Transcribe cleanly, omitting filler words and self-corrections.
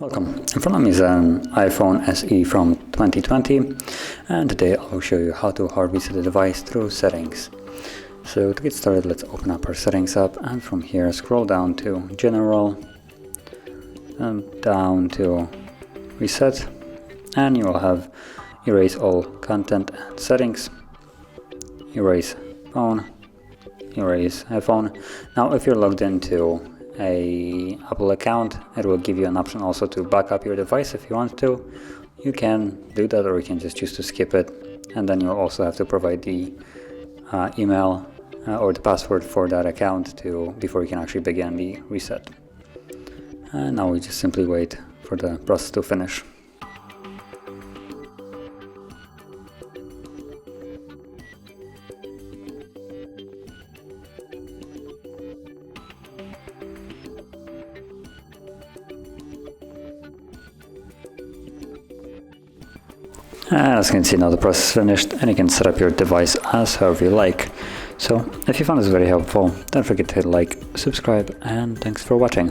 Welcome. In front of me is an iPhone SE from 2020, and today I'll show you how to hard reset the device through settings. So to get started, let's open up our settings app, and from here scroll down to General and down to Reset, and you will have Erase all content and settings, Erase phone, Erase iPhone. Now if you're logged into a Apple account, it will give you an option also to back up your device if you want to. You can do that, or you can just choose to skip it, and then you'll also have to provide the email or the password for that account before you can actually begin the reset. And now we just simply wait for the process to finish. As you can see, now the process is finished, and you can set up your device as however you like. So if you found this very helpful, don't forget to hit like, subscribe, and thanks for watching.